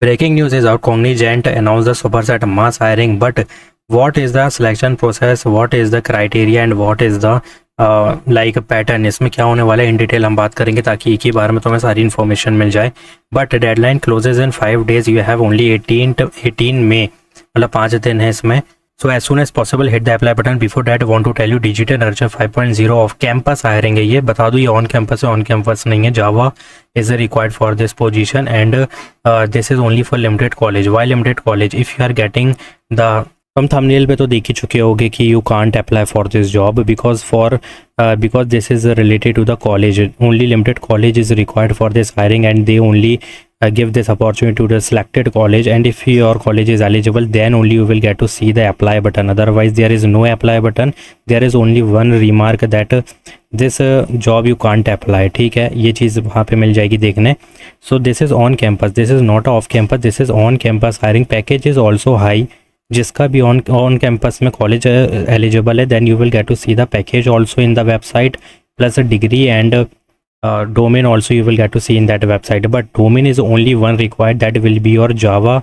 Breaking news is out. Cognizant announced the superset mass hiring, but what is the selection process? What is the criteria and what is the like pattern? इसमें क्या होने वाला है in detail हम बात करेंगे ताकि एक ही बार में तुम्हें सारी इन्फॉर्मेशन मिल जाए. But deadline closes in 5 days. You have only 18 May, मतलब 5 दिन है इसमें. So as soon as possible hit the apply button. Before that want to tell you Digital Nurture 5.0 off campus hiring है. ये बता दूँ ये ऑन कैंपस है, ऑन कैंपस नहीं है. जावा is required for this position and this is only for limited college. Why limited college? If you are getting the हम thumbnail पे तो देख ही चुके होंगे कि you can't apply for this job because this is related to the college. Only limited college is required for this hiring and they only give this opportunity to the selected college, and if your college is eligible then only you will get to see the apply button. Otherwise there is no apply button. There is only one remark that this job you can't apply. ठीक है, ये चीज़ वहाँ पे मिल जाएगी देखने. So this is on campus, this is not off campus, this is on campus hiring. Package is also high. जिसका भी on campus में कॉलेज एलिजिबल है then you will get to see the package also in the website plus degree and domain also you will get to see in that website. But domain is only one required, that will be your Java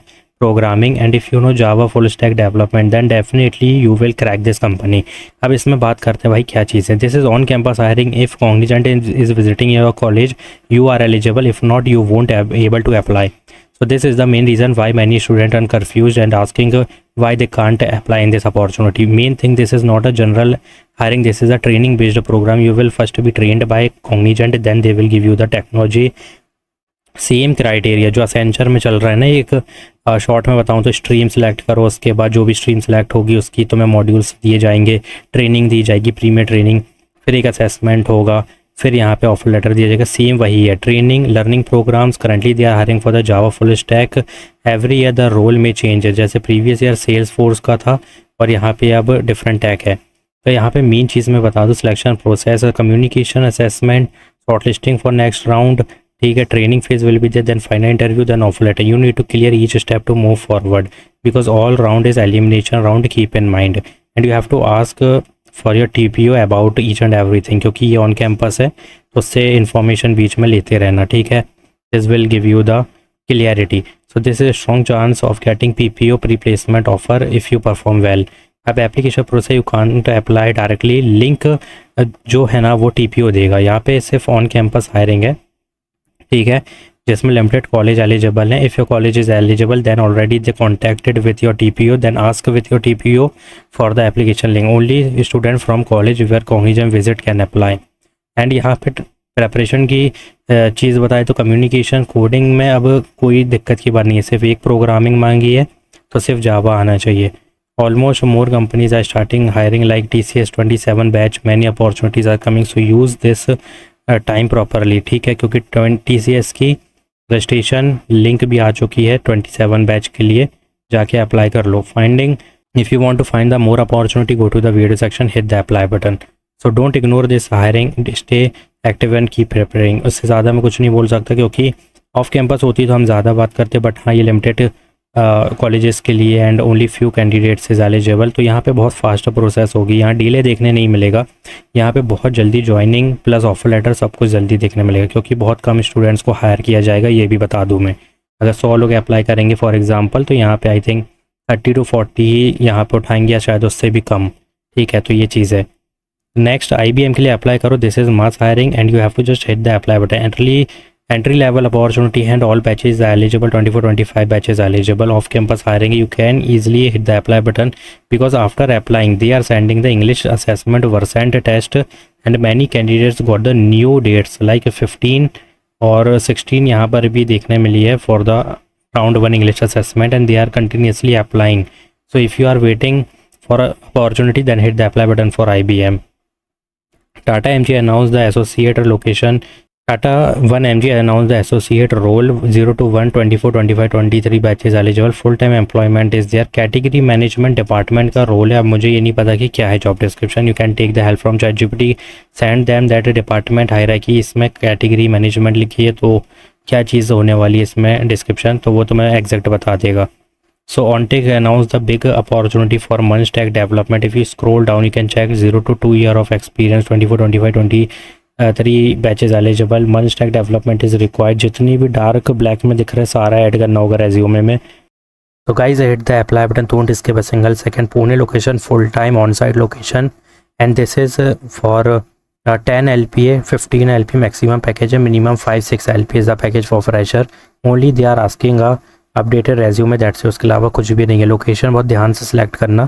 programming, and if you know Java full stack development then definitely you will crack this company. अब इसमें बात करते हैं भाई क्या चीज़ है. This is on campus hiring. If Cognizant is visiting your college you are eligible, if not you won't able to apply. So this is the main reason why many students are confused and asking why they can't apply in this opportunity. Main thing, this is not a general hiring, this is a training based program. You will first be trained by Cognizant, then they will give you the technology. Same criteria जो Accenture में चल रहा है ना, एक short में बताऊं तो स्ट्रीम सेलेक्ट करो, उसके बाद जो भी स्ट्रीम सेलेक्ट होगी उसकी तुम्हें मॉड्यूल्स दिए जाएंगे, ट्रेनिंग दी जाएगी, प्री में ट्रेनिंग, फिर एक असेसमेंट होगा, फिर यहाँ पे ऑफर लेटर दिया जाएगा. सेम वही है. Training learning programs currently they are hiring for the Java full stack. Every year the role में चेंज है. जैसे प्रीवियस ईयर सेल्स फोर्स का था और यहाँ पे अब डिफरेंट टैक है. तो यहाँ पे मेन चीज़ मैं बता दूँ, selection process, communication, assessment, short listing for next round. ठीक है, training phase will be there, then final interview, then offer letter. You need to clear each step to move forward because all round is elimination round, keep in mind. And you have to ask for your TPO about each and everything, क्योंकि ये on campus है तो उससे information बीच में लेते रहना. ठीक है, this will give you the clarity. So this is strong chance of getting PPO pre placement offer if you perform well. अब application process you can't apply directly, link जो है ना वो TPO देगा. यहाँ पे सिर्फ ऑन कैंपस हायरिंग है. ठीक है, जिसमें लिमिटेड कॉलेज एलिजिबल है. If your college is eligible then already they contacted with your TPO, then ask with your TPO for the application link. Only student from college where Cognizant visit can apply. And यहाँ पे preparation की चीज़ बताए तो communication coding में अब कोई दिक्कत की बात नहीं है. सिर्फ एक प्रोग्रामिंग मांगी है तो सिर्फ जावा आना चाहिए. Almost more companies are starting hiring like TCS 27 batch. Many opportunities are coming, so use this time properly. ठीक है, क्योंकि TCS की रजिस्ट्रेशन लिंक भी आ चुकी है 27 बैच के लिए, जाके अप्लाई कर लो. Finding, if you want to find the more opportunity go to the video section, hit the apply button. So don't ignore this hiring, stay active and keep preparing. उससे ज़्यादा मैं कुछ नहीं बोल सकता क्योंकि ऑफ कैंपस होती तो हम ज़्यादा बात करते, बट हाँ ये लिमिटेड कॉलेजेस के लिए and only few candidates is eligible. तो यहाँ पे बहुत फास्ट प्रोसेस होगी, यहाँ डिले देखने नहीं मिलेगा. यहाँ पे बहुत जल्दी ज्वाइनिंग प्लस ऑफर लेटर सब कुछ जल्दी देखने मिलेगा क्योंकि बहुत कम स्टूडेंट्स को हायर किया जाएगा. ये भी बता दूँ मैं, अगर 100 लोग अप्लाई करेंगे फॉर एग्जांपल तो यहाँ पे आई थिंक 30 to 40 ही यहाँ पे उठाएंगे या शायद उससे भी कम. ठीक है, तो ये चीज़ है. नेक्स्ट IBM के लिए अप्लाई करो. This is mass hiring and you have to just hit the apply button. Entry level opportunity and all batches are eligible, 24-25 batches are eligible. Off campus hiring you can easily hit the apply button because after applying they are sending the English assessment Versant test and many candidates got the new dates like 15 और 16 यहाँ पर भी देखने मिली है for the round 1 English assessment and they are continuously applying. So if you are waiting for an opportunity then hit the apply button for IBM. Tata MG announced the associate location. Tata 1mg announced the associate role 0 to 1 24 25 23 batches eligible. full time employment is there. category management department का role है. अब मुझे ये नहीं पता कि क्या है job description. You can take the help from ChatGPT, send them that department hierarchy. इसमें कैटेगरी मैनेजमेंट लिखी है तो क्या चीज़ होने वाली है इसमें डिस्क्रिप्शन, तो वो तुम्हें एग्जैक्ट बता देगा. So OnTech announced the big opportunity for Munch Tech development. If you scroll down, you can check 0 to 2 year of experience, 24, 25, 20 3 batches eligible, 1 stack development is required. जितनी भी डार्क ब्लैक में दिख रहा है सारा ऐड करना होगा रेज्यूमे में। तो guys hit the apply button, don't skip a single second. Pune location, full time on site location, and this is for 10 LPA, 15 LP maximum package है, minimum 5-6 LP is the package for fresher. Only they are asking updated resume, that's. उसके अलावा कुछ भी नहीं है। Location बहुत ध्यान से सिलेक्ट करना,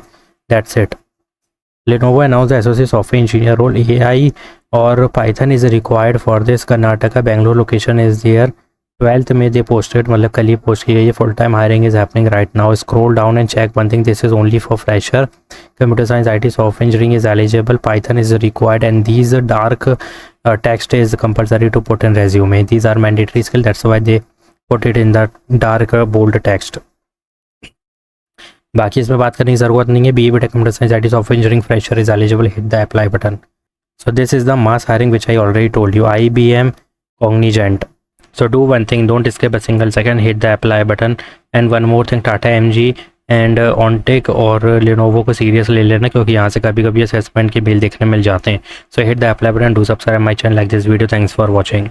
that's it. Lenovo announced the associate software engineer role. AI और Python is required for this. Karnataka Bangalore location is there. 12th में दे पोस्टेड, मतलब कल ही पोस्ट की गई है। Full time hiring is happening right now. Scroll down and check one thing, this is only for fresher. Computer science IT software engineering is eligible, Python is required, and these dark text is compulsory to put in resume. These are mandatory skill, that's why they put it in the dark bold text. बाकी इसमें बात करने की ज़रूरत नहीं है। BE computer science IT software engineering fresher is eligible, hit the apply button. So this is the mass hiring which I already told you, IBM Cognizant. So do one thing, don't skip a single second, hit the apply button. And one more thing, Tata MG and ऑनटेक और Lenovo को serious ले लेना, क्योंकि यहाँ से कभी कभी असेसमेंट के मेल देखने मिल जाते हैं। सो hit the apply button, do subscribe my channel, like this video, thanks for watching.